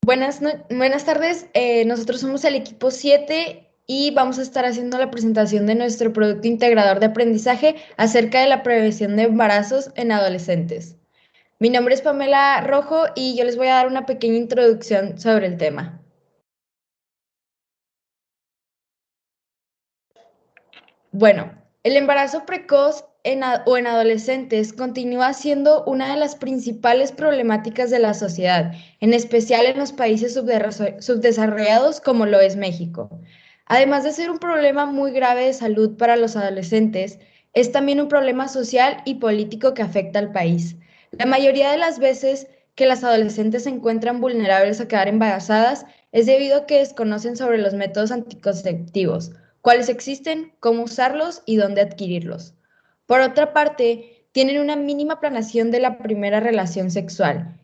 Buenas tardes, nosotros somos el equipo 7 y vamos a estar haciendo la presentación de nuestro producto integrador de aprendizaje acerca de la prevención de embarazos en adolescentes. Mi nombre es Pamela Rojo y yo les voy a dar una pequeña introducción sobre el tema. Bueno, el embarazo precoz o en adolescentes continúa siendo una de las principales problemáticas de la sociedad, en especial en los países subdesarrollados como lo es México. Además de ser un problema muy grave de salud para los adolescentes, es también un problema social y político que afecta al país. La mayoría de las veces que las adolescentes se encuentran vulnerables a quedar embarazadas es debido a que desconocen sobre los métodos anticonceptivos, cuáles existen, cómo usarlos y dónde adquirirlos. Por otra parte, tienen una mínima planeación de la primera relación sexual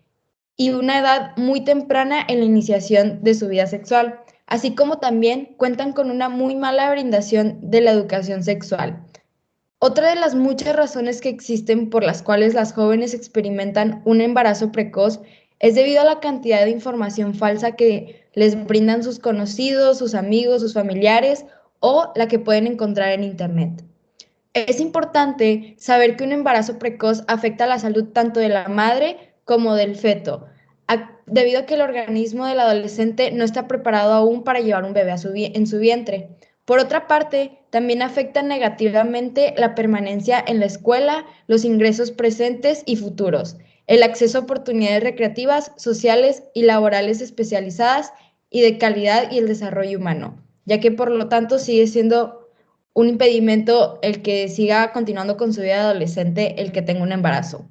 y una edad muy temprana en la iniciación de su vida sexual, así como también cuentan con una muy mala brindación de la educación sexual. Otra de las muchas razones que existen por las cuales las jóvenes experimentan un embarazo precoz es debido a la cantidad de información falsa que les brindan sus conocidos, sus amigos, sus familiares o la que pueden encontrar en Internet. Es importante saber que un embarazo precoz afecta la salud tanto de la madre como del feto, debido a que el organismo del adolescente no está preparado aún para llevar un bebé en su vientre. Por otra parte, también afecta negativamente la permanencia en la escuela, los ingresos presentes y futuros, el acceso a oportunidades recreativas, sociales y laborales especializadas y de calidad y el desarrollo humano, ya que por lo tanto sigue siendo un impedimento el que siga continuando con su vida adolescente, el que tenga un embarazo.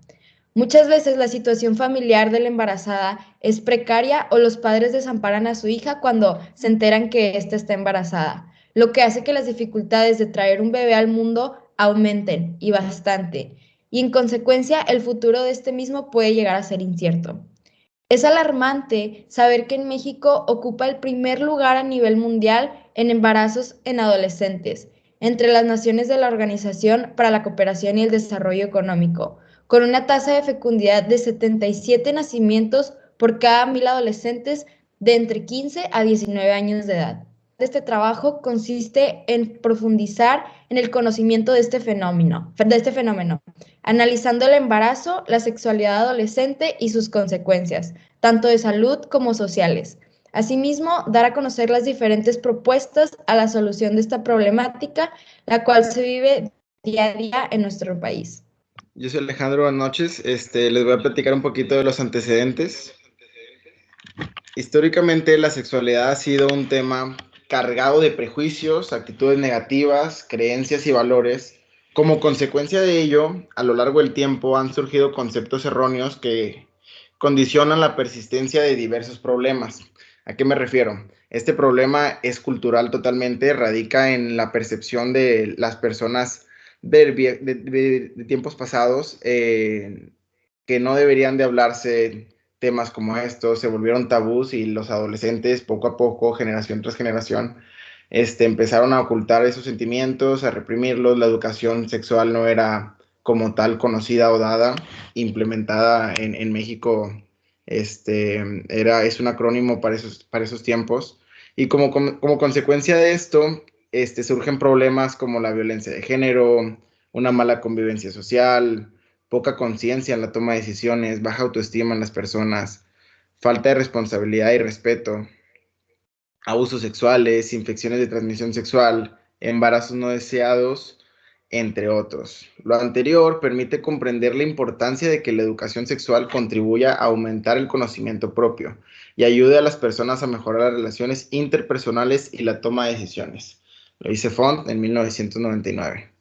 Muchas veces la situación familiar de la embarazada es precaria o los padres desamparan a su hija cuando se enteran que ésta está embarazada, lo que hace que las dificultades de traer un bebé al mundo aumenten y bastante, y en consecuencia el futuro de este mismo puede llegar a ser incierto. Es alarmante saber que en México ocupa el primer lugar a nivel mundial en embarazos en adolescentes, entre las naciones de la Organización para la Cooperación y el Desarrollo Económico, con una tasa de fecundidad de 77 nacimientos por cada 1.000 adolescentes de entre 15 a 19 años de edad. Este trabajo consiste en profundizar en el conocimiento de este fenómeno, analizando el embarazo, la sexualidad adolescente y sus consecuencias, tanto de salud como sociales. Asimismo, dar a conocer las diferentes propuestas a la solución de esta problemática, la cual se vive día a día en nuestro país. Yo soy Alejandro, buenas noches. Les voy a platicar un poquito de los antecedentes. Históricamente, la sexualidad ha sido un tema cargado de prejuicios, actitudes negativas, creencias y valores. Como consecuencia de ello, a lo largo del tiempo han surgido conceptos erróneos que condicionan la persistencia de diversos problemas. ¿A qué me refiero? Este problema es cultural totalmente, radica en la percepción de las personas de tiempos pasados, que no deberían de hablarse temas como estos, se volvieron tabús y los adolescentes poco a poco, generación tras generación, empezaron a ocultar esos sentimientos, a reprimirlos. La educación sexual no era como tal conocida o dada, implementada en México. Es un acrónimo para esos tiempos. Y como consecuencia de esto, surgen problemas como la violencia de género, una mala convivencia social, poca conciencia en la toma de decisiones, baja autoestima en las personas, falta de responsabilidad y respeto, abusos sexuales, infecciones de transmisión sexual, embarazos no deseados, entre otros. Lo anterior permite comprender la importancia de que la educación sexual contribuya a aumentar el conocimiento propio y ayude a las personas a mejorar las relaciones interpersonales y la toma de decisiones. Lo dice Font en 1999.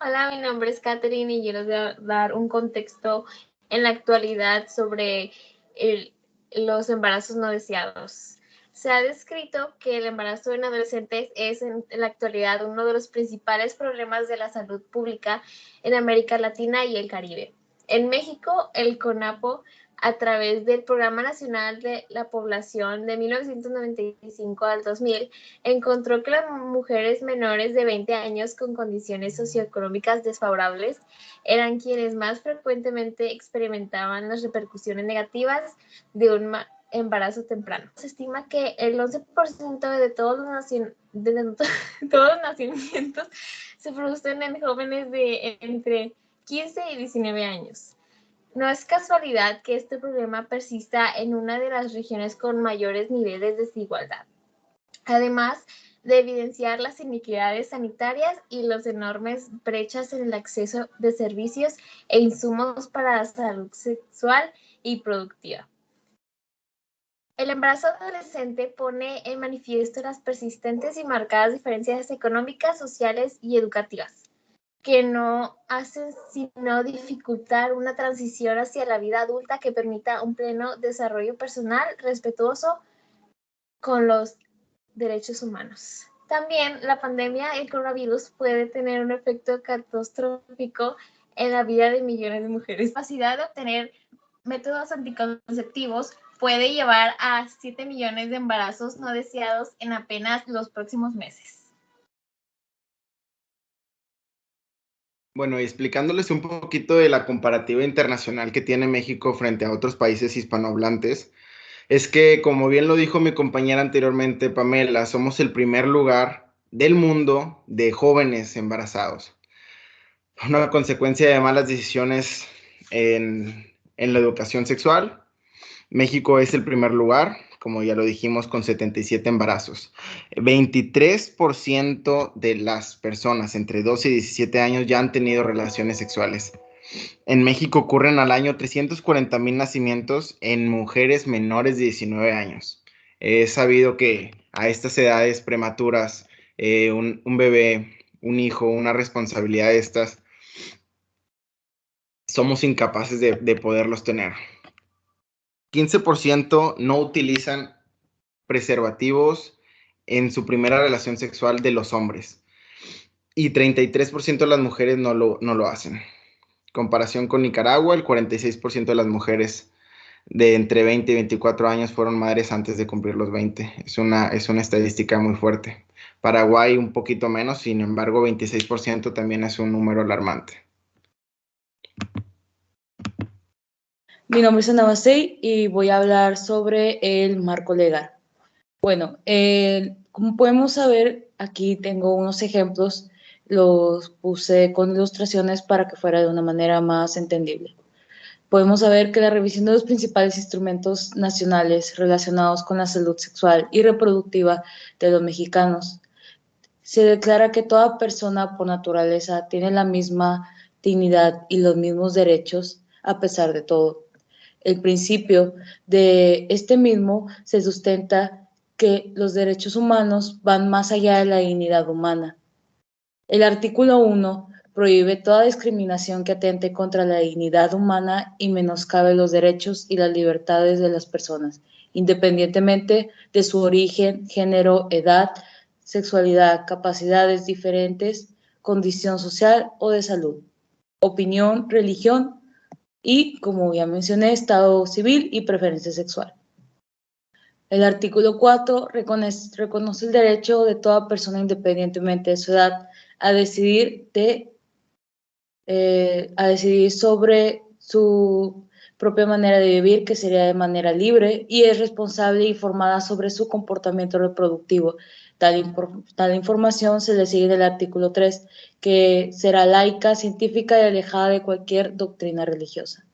Hola, mi nombre es Catherine y yo les voy a dar un contexto en la actualidad sobre el- los embarazos no deseados. Se ha descrito que el embarazo en adolescentes es en la actualidad uno de los principales problemas de la salud pública en América Latina y el Caribe. En México, el CONAPO a través del Programa Nacional de la Población de 1995 al 2000, encontró que las mujeres menores de 20 años con condiciones socioeconómicas desfavorables eran quienes más frecuentemente experimentaban las repercusiones negativas de un embarazo temprano. Se estima que el 11% de todos los nacimientos se producen en jóvenes de entre 15 y 19 años. No es casualidad que este problema persista en una de las regiones con mayores niveles de desigualdad, además de evidenciar las inequidades sanitarias y las enormes brechas en el acceso de servicios e insumos para la salud sexual y productiva. El embarazo adolescente pone en manifiesto las persistentes y marcadas diferencias económicas, sociales y educativas, que no hacen sino dificultar una transición hacia la vida adulta que permita un pleno desarrollo personal respetuoso con los derechos humanos. También la pandemia del coronavirus puede tener un efecto catastrófico en la vida de millones de mujeres. La capacidad de obtener métodos anticonceptivos puede llevar a 7 millones de embarazos no deseados en apenas los próximos meses. Bueno, y explicándoles un poquito de la comparativa internacional que tiene México frente a otros países hispanohablantes, es que, como bien lo dijo mi compañera anteriormente, Pamela, somos el primer lugar del mundo de jóvenes embarazados. Una consecuencia de malas decisiones en la educación sexual. México es el primer lugar, como ya lo dijimos, con 77 embarazos. 23% de las personas entre 12 y 17 años ya han tenido relaciones sexuales. En México ocurren al año 340,000 nacimientos en mujeres menores de 19 años. Es sabido que a estas edades prematuras, un bebé, un hijo, una responsabilidad de estas, somos incapaces de poderlos tener. 15% no utilizan preservativos en su primera relación sexual de los hombres. Y 33% de las mujeres no lo hacen. Comparación con Nicaragua, el 46% de las mujeres de entre 20 y 24 años fueron madres antes de cumplir los 20. Es una estadística muy fuerte. Paraguay un poquito menos, sin embargo, 26% también es un número alarmante. Mi nombre es Ana Bacey y voy a hablar sobre el marco legal. Bueno, como podemos saber, aquí tengo unos ejemplos, los puse con ilustraciones para que fuera de una manera más entendible. Podemos saber que la revisión de los principales instrumentos nacionales relacionados con la salud sexual y reproductiva de los mexicanos se declara que toda persona por naturaleza tiene la misma dignidad y los mismos derechos a pesar de todo. El principio de este mismo se sustenta que los derechos humanos van más allá de la dignidad humana. El artículo 1 prohíbe toda discriminación que atente contra la dignidad humana y menoscabe los derechos y las libertades de las personas, independientemente de su origen, género, edad, sexualidad, capacidades diferentes, condición social o de salud, opinión, religión y, como ya mencioné, estado civil y preferencia sexual. El artículo 4 reconoce el derecho de toda persona, independientemente de su edad, a decidir sobre su propia manera de vivir, que sería de manera libre, y es responsable e informada sobre su comportamiento reproductivo. Tal información se le sigue en el artículo 3, que será laica, científica y alejada de cualquier doctrina religiosa.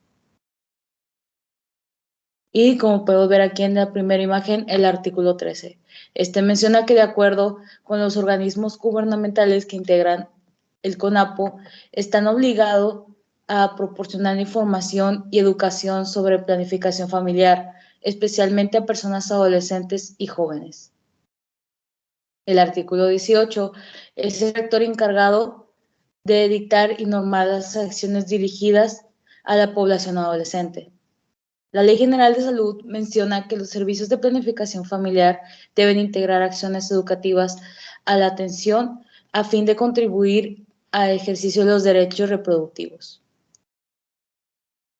Y como podemos ver aquí en la primera imagen, el artículo 13. Este menciona que de acuerdo con los organismos gubernamentales que integran el CONAPO, están obligados a proporcionar información y educación sobre planificación familiar, especialmente a personas adolescentes y jóvenes. El artículo 18 es el rector encargado de dictar y normar las acciones dirigidas a la población adolescente. La Ley General de Salud menciona que los servicios de planificación familiar deben integrar acciones educativas a la atención a fin de contribuir al ejercicio de los derechos reproductivos.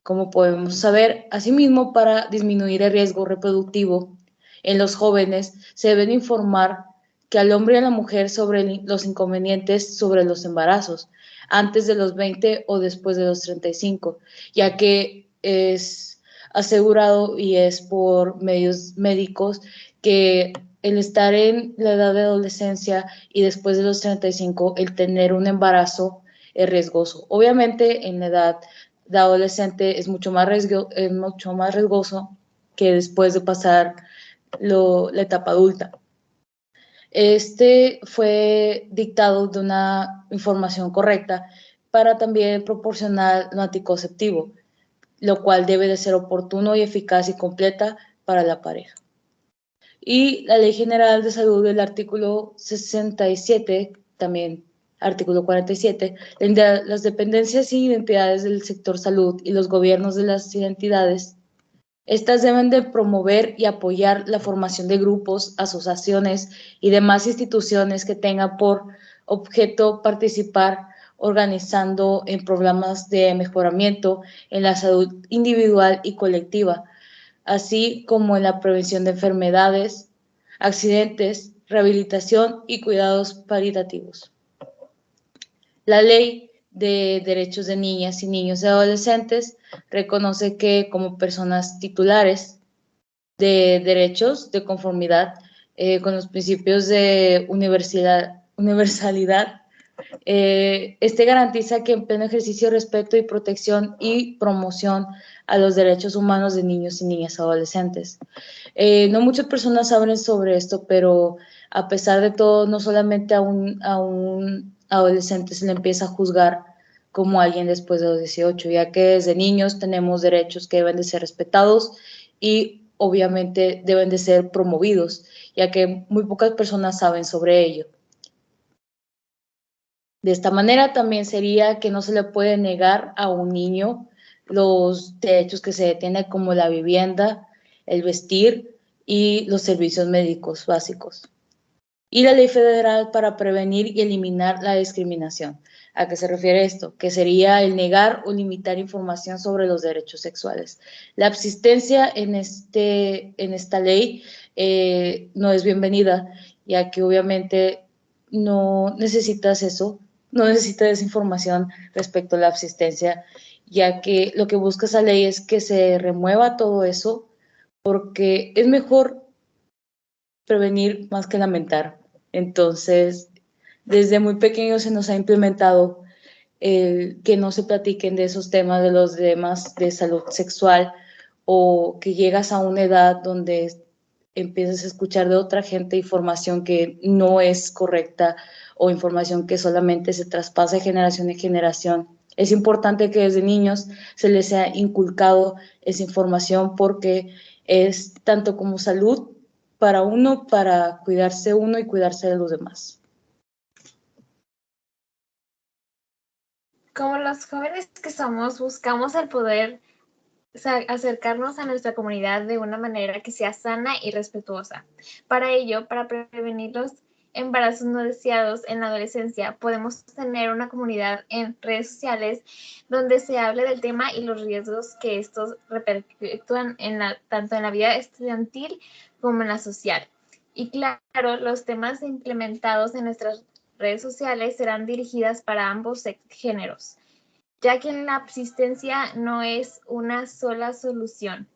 como podemos saber. Asimismo, para disminuir el riesgo reproductivo en los jóvenes, se deben informar que al hombre y a la mujer sobre los inconvenientes sobre los embarazos, antes de los 20 o después de los 35, ya que es asegurado y es por medios médicos que el estar en la edad de adolescencia y después de los 35, el tener un embarazo es riesgoso. Obviamente, en la edad de adolescente es mucho más riesgoso que después de pasar la etapa adulta. Este fue dictado de una información correcta para también proporcionar lo anticonceptivo, lo cual debe de ser oportuno y eficaz y completa para la pareja. Y la Ley General de Salud del artículo 67, también artículo 47, las dependencias y entidades del sector salud y los gobiernos de las entidades, estas deben de promover y apoyar la formación de grupos, asociaciones y demás instituciones que tengan por objeto participar organizando en programas de mejoramiento en la salud individual y colectiva, así como en la prevención de enfermedades, accidentes, rehabilitación y cuidados paliativos. La Ley de Derechos de Niñas y Niños y Adolescentes reconoce que como personas titulares de derechos de conformidad con los principios de universalidad, este garantiza que en pleno ejercicio, respeto y protección y promoción a los derechos humanos de niños y niñas adolescentes. No muchas personas saben sobre esto, pero a pesar de todo, no solamente a un adolescente se le empieza a juzgar como alguien después de los 18, ya que desde niños tenemos derechos que deben de ser respetados y obviamente deben de ser promovidos, ya que muy pocas personas saben sobre ello. De esta manera también sería que no se le puede negar a un niño los derechos que se tiene como la vivienda, el vestir y los servicios médicos básicos. Y la Ley Federal para prevenir y eliminar la discriminación. ¿A qué se refiere esto? Que sería el negar o limitar información sobre los derechos sexuales. La absistencia en esta ley no es bienvenida, ya que obviamente no necesitas eso, no necesitas esa información respecto a la absistencia, ya que lo que busca esa ley es que se remueva todo eso, porque es mejor prevenir más que lamentar. Entonces, desde muy pequeño se nos ha implementado que no se platiquen de esos temas, de los temas de salud sexual, o que llegas a una edad donde empiezas a escuchar de otra gente información que no es correcta o información que solamente se traspasa de generación en generación. Es importante que desde niños se les sea inculcado esa información porque es tanto como salud para uno, para cuidarse uno y cuidarse de los demás. Como los jóvenes que somos, buscamos el poder acercarnos a nuestra comunidad de una manera que sea sana y respetuosa. Para ello, para prevenir los embarazos no deseados en la adolescencia, podemos tener una comunidad en redes sociales donde se hable del tema y los riesgos que estos repercutúan tanto en la vida estudiantil como en la social. Y claro, los temas implementados en nuestras redes sociales serán dirigidas para ambos géneros, ya que la abstinencia no es una sola solución,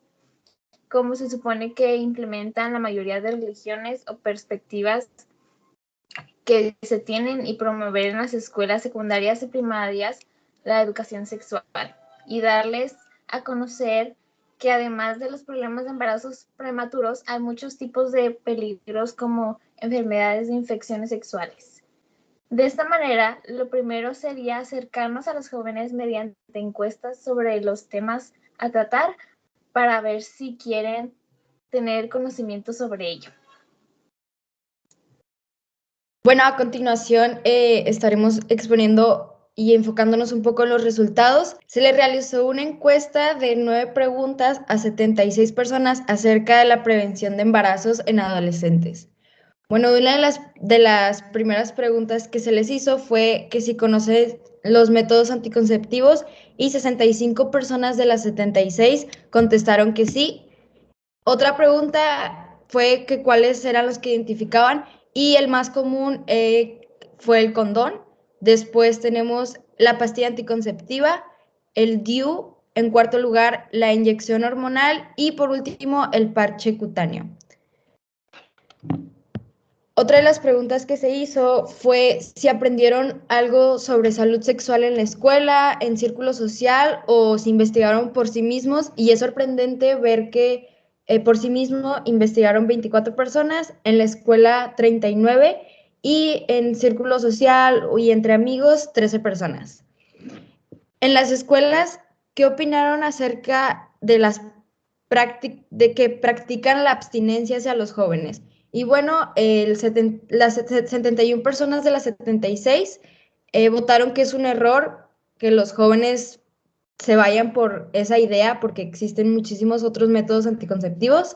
como se supone que implementan la mayoría de religiones o perspectivas que se tienen, y promover en las escuelas secundarias y primarias la educación sexual y darles a conocer que además de los problemas de embarazos prematuros, hay muchos tipos de peligros como enfermedades de infecciones sexuales. De esta manera, lo primero sería acercarnos a los jóvenes mediante encuestas sobre los temas a tratar para ver si quieren tener conocimiento sobre ello. Bueno, a continuación estaremos exponiendo y enfocándonos un poco en los resultados. Se le realizó una encuesta de 9 preguntas a 76 personas acerca de la prevención de embarazos en adolescentes. Bueno, una de las primeras preguntas que se les hizo fue que si conoces los métodos anticonceptivos y 65 personas de las 76 contestaron que sí. Otra pregunta fue que cuáles eran los que identificaban y el más común fue el condón. Después tenemos la pastilla anticonceptiva, el DIU, en cuarto lugar la inyección hormonal y por último el parche cutáneo. Otra de las preguntas que se hizo fue si aprendieron algo sobre salud sexual en la escuela, en círculo social o si investigaron por sí mismos. Y es sorprendente ver que por sí mismo investigaron 24 personas, en la escuela 39 y en círculo social y entre amigos 13 personas. En las escuelas, ¿qué opinaron acerca de de que practican la abstinencia hacia los jóvenes? Y bueno, las 71 personas de las 76 votaron que es un error que los jóvenes se vayan por esa idea porque existen muchísimos otros métodos anticonceptivos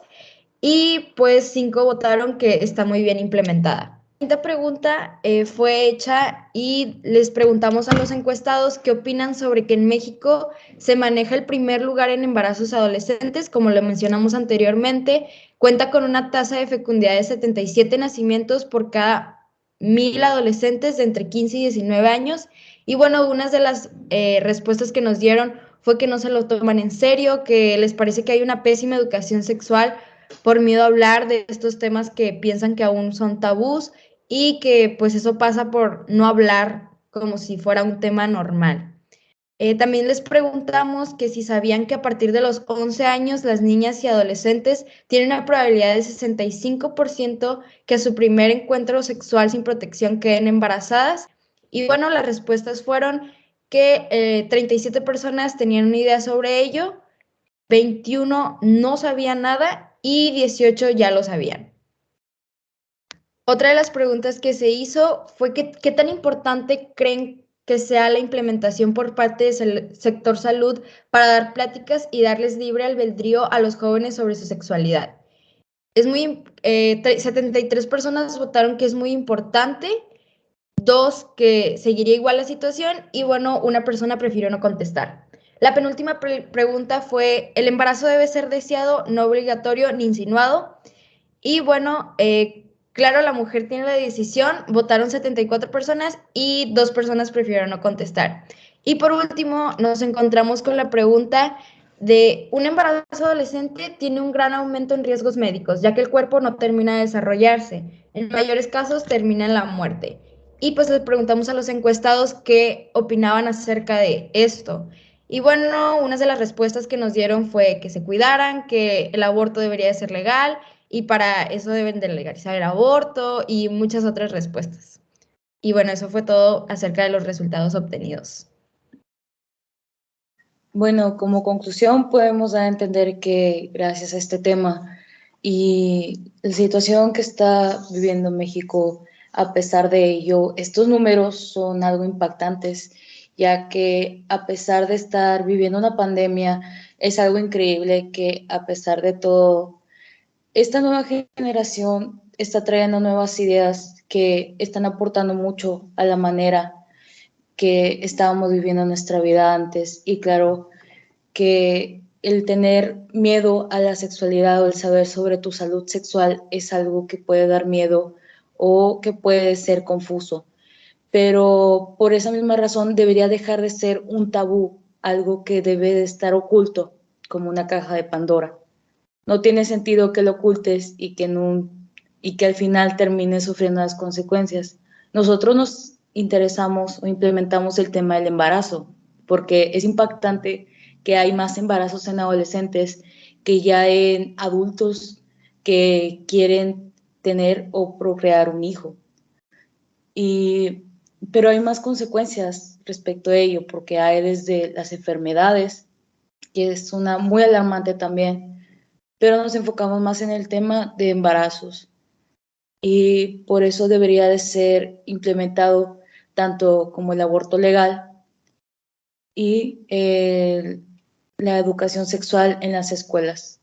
y pues 5 votaron que está muy bien implementada. La quinta pregunta fue hecha y les preguntamos a los encuestados qué opinan sobre que en México se maneja el primer lugar en embarazos adolescentes, como lo mencionamos anteriormente, cuenta con una tasa de fecundidad de 77 nacimientos por cada 1000 adolescentes de entre 15 y 19 años. Y bueno, unas de las respuestas que nos dieron fue que no se lo toman en serio, que les parece que hay una pésima educación sexual por miedo a hablar de estos temas que piensan que aún son tabús y que pues eso pasa por no hablar como si fuera un tema normal. También les preguntamos que si sabían que a partir de los 11 años las niñas y adolescentes tienen una probabilidad de 65% que a su primer encuentro sexual sin protección queden embarazadas. Y bueno, las respuestas fueron que 37 personas tenían una idea sobre ello, 21 no sabían nada y 18 ya lo sabían. Otra de las preguntas que se hizo fue qué tan importante creen que sea la implementación por parte del sector salud para dar pláticas y darles libre albedrío a los jóvenes sobre su sexualidad. 73 personas votaron que es muy importante, 2 que seguiría igual la situación y bueno, una persona prefirió no contestar. La penúltima pregunta fue, ¿el embarazo debe ser deseado, no obligatorio ni insinuado? Y bueno, claro, la mujer tiene la decisión, votaron 74 personas y 2 personas prefirieron no contestar. Y por último, nos encontramos con la pregunta de un embarazo adolescente tiene un gran aumento en riesgos médicos, ya que el cuerpo no termina de desarrollarse. En mayores casos termina en la muerte. Y pues les preguntamos a los encuestados qué opinaban acerca de esto. Y bueno, una de las respuestas que nos dieron fue que se cuidaran, que el aborto debería de ser legal y para eso deben de legalizar el aborto y muchas otras respuestas. Y bueno, eso fue todo acerca de los resultados obtenidos. Bueno, como conclusión podemos dar a entender que gracias a este tema y la situación que está viviendo México, a pesar de ello, estos números son algo impactantes, ya que a pesar de estar viviendo una pandemia, es algo increíble que a pesar de todo, esta nueva generación está trayendo nuevas ideas que están aportando mucho a la manera que estábamos viviendo nuestra vida antes. Y claro, que el tener miedo a la sexualidad o el saber sobre tu salud sexual es algo que puede dar miedo o que puede ser confuso. Pero por esa misma razón debería dejar de ser un tabú, algo que debe de estar oculto, como una caja de Pandora. No tiene sentido que lo ocultes y que al final termines sufriendo las consecuencias. Nosotros nos interesamos o implementamos el tema del embarazo, porque es impactante que hay más embarazos en adolescentes que ya en adultos que quieren tener o procrear un hijo. Pero hay más consecuencias respecto a ello, porque hay desde las enfermedades, que es una muy alarmante también, pero nos enfocamos más en el tema de embarazos y por eso debería de ser implementado tanto como el aborto legal y la educación sexual en las escuelas.